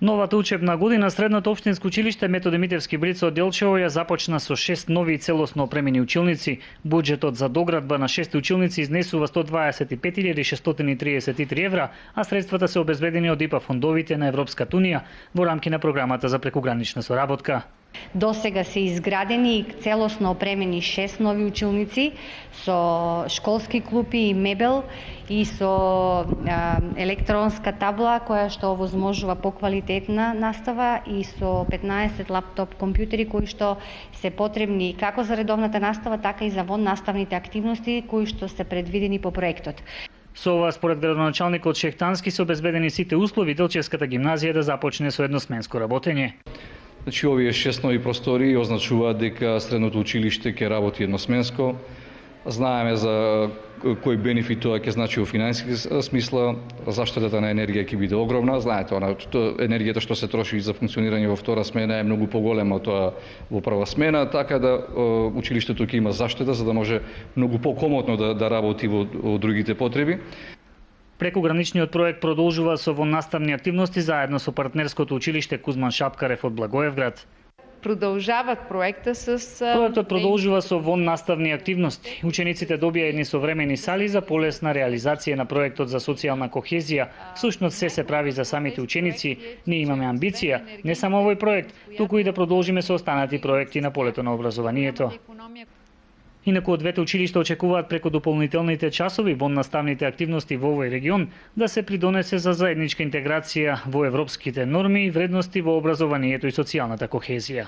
Новата учебна година средното општинско училиште Методи Митевски Брица од Делчево ја започна со 6 нови и целосно опремени училници. Буџетот за доградба на 6 училници изнесува 125.633 евра, а средствата се обезбедени од ИПА фондовите на Европската унија во рамки на програмата за прекугранична соработка. До сега се изградени и целосно опремени 6 нови училници со школски клупи и мебел и со електронска табла која што овозможува поквалитетна настава и со 15 лаптоп компјутери кои што се потребни како за редовната настава, така и за воннаставните активности кои што се предвидени по проектот. Со ова, според градоначалникот Шехтански, се обезбедени сите услови Делчевската гимназија да започне со едносменско работење. Значи, овие 6 нови простори означуваат дека средното училиште ќе работи едносменско. Знаеме за кој бенефит тоа ќе значи во финансиски смисла, заштедата на енергија ќе биде огромна. Знаете, енергијата што се троши за функционирање во втора смена е многу поголема од тоа во прва смена, така да училиштето ќе има заштеда за да може многу покомотно да работи во другите потреби. Прекуграничниот проект продолжува со воннаставни активности заедно со партнерското училиште Кузман Шапкарев од Благоевград. Продолжават Проектот продолжува со воннаставни активности. Учениците добија едни современи сали за полесна реализација на проектот за социјална кохезија. Всушност се прави за самите ученици. Ние имаме амбиција, не само овој проект, туку и да продолжиме со останати проекти на полето на образованието. Инаку од двете училишта очекуваат преку дополнителните часови воннаставните активности во овој регион да се придонесе за заедничка интеграција во европските норми и вредности во образованието и социјалната кохезија.